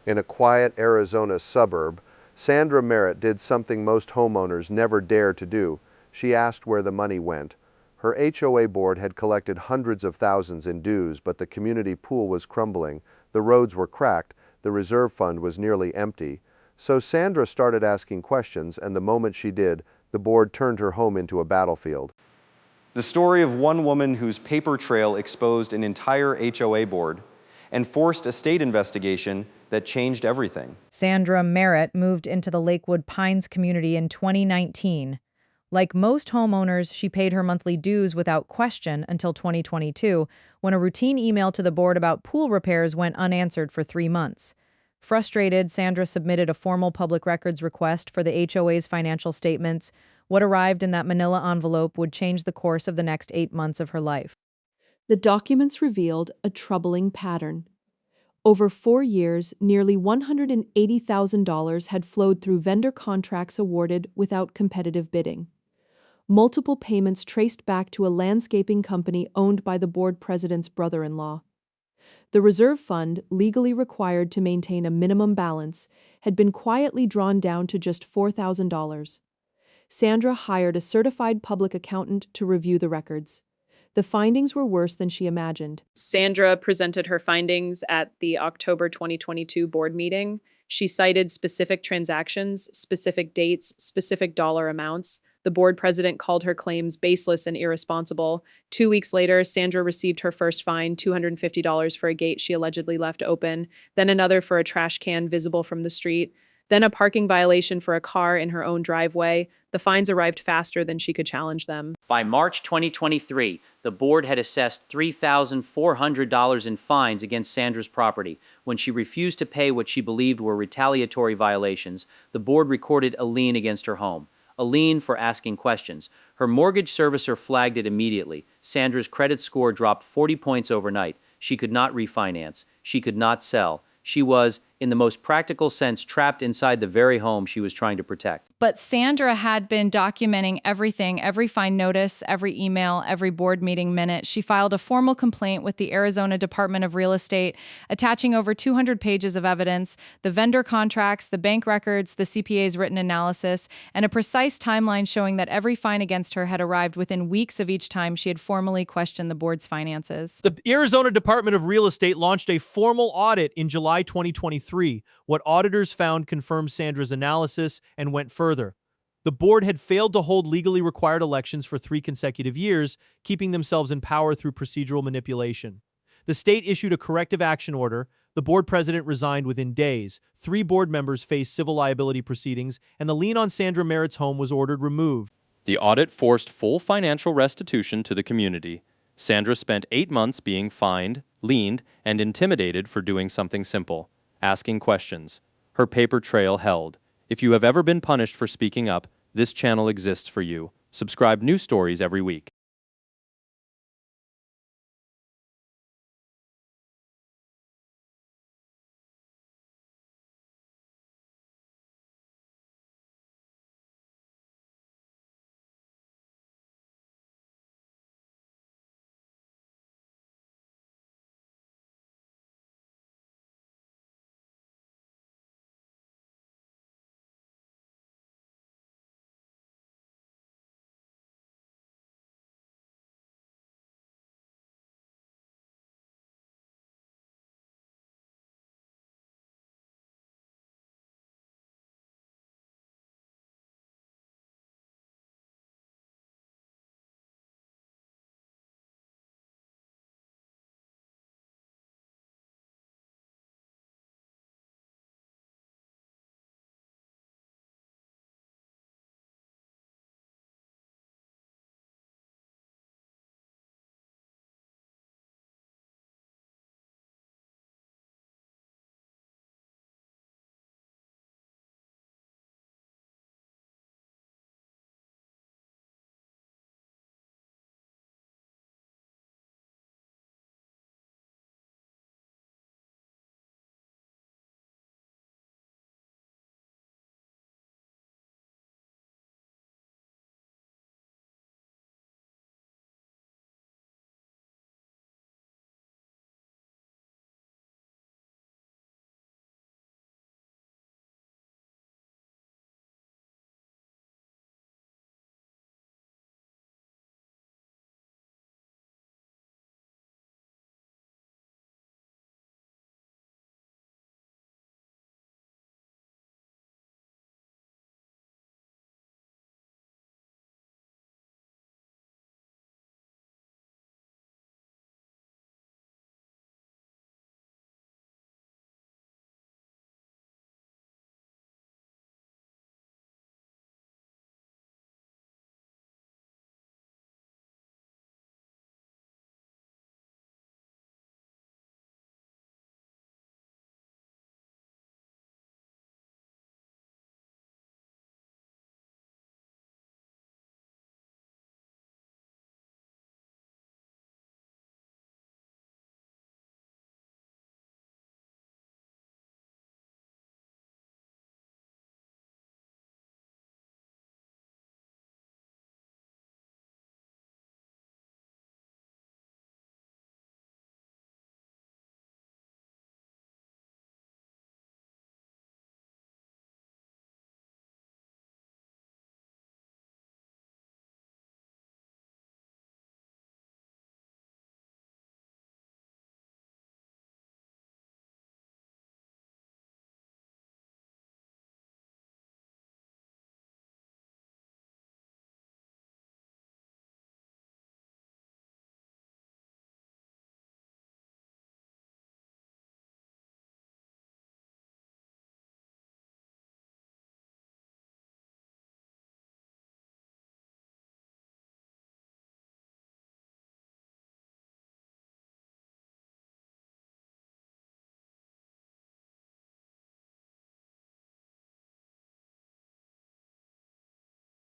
In a quiet Arizona suburb, Sandra Merritt did something most homeowners never dare to do. She asked where the money went. Her HOA board had collected hundreds of thousands in dues, but the community pool was crumbling, the roads were cracked, the reserve fund was nearly empty. So Sandra started asking questions, and the moment she did, the board turned her home into a battlefield. The story of one woman whose paper trail exposed an entire HOA board and forced a state investigation that changed everything. Sandra Merritt moved into the Lakewood Pines community in 2019. Like most homeowners, she paid her monthly dues without question until 2022, when a routine email to the board about pool repairs went unanswered for 3 months. Frustrated, Sandra submitted a formal public records request for the HOA's financial statements. What arrived in that manila envelope would change the course of the next 8 months of her life. The documents revealed a troubling pattern. Over 4 years, nearly $180,000 had flowed through vendor contracts awarded without competitive bidding. Multiple payments traced back to a landscaping company owned by the board president's brother-in-law. The reserve fund, legally required to maintain a minimum balance, had been quietly drawn down to just $4,000. Sandra hired a certified public accountant to review the records. The findings were worse than she imagined. Sandra presented her findings at the October 2022 board meeting. She cited specific transactions, specific dates, specific dollar amounts. The board president called her claims baseless and irresponsible. 2 weeks later, Sandra received her first fine, $250 for a gate she allegedly left open, then another for a trash can visible from the street, then a parking violation for a car in her own driveway. The fines arrived faster than she could challenge them. By March 2023, the board had assessed $3,400 in fines against Sandra's property. When she refused to pay what she believed were retaliatory violations, the board recorded a lien against her home. A lien for asking questions. Her mortgage servicer flagged it immediately. Sandra's credit score dropped 40 points overnight. She could not refinance. She could not sell. She was, in the most practical sense, trapped inside the very home she was trying to protect. But Sandra had been documenting everything, every fine notice, every email, every board meeting minute. She filed a formal complaint with the Arizona Department of Real Estate, attaching over 200 pages of evidence, the vendor contracts, the bank records, the CPA's written analysis, and a precise timeline showing that every fine against her had arrived within weeks of each time she had formally questioned the board's finances. The Arizona Department of Real Estate launched a formal audit in July 2023. What auditors found confirmed Sandra's analysis and went further. The board had failed to hold legally required elections for 3 consecutive years, keeping themselves in power through procedural manipulation. The state issued a corrective action order. The board president resigned within days. 3 board members faced civil liability proceedings, and the lien on Sandra Merritt's home was ordered removed. The audit forced full financial restitution to the community. Sandra spent 8 months being fined, liened, and intimidated for doing something simple: asking questions. Her paper trail held. If you have ever been punished for speaking up, this channel exists for you. Subscribe new stories every week.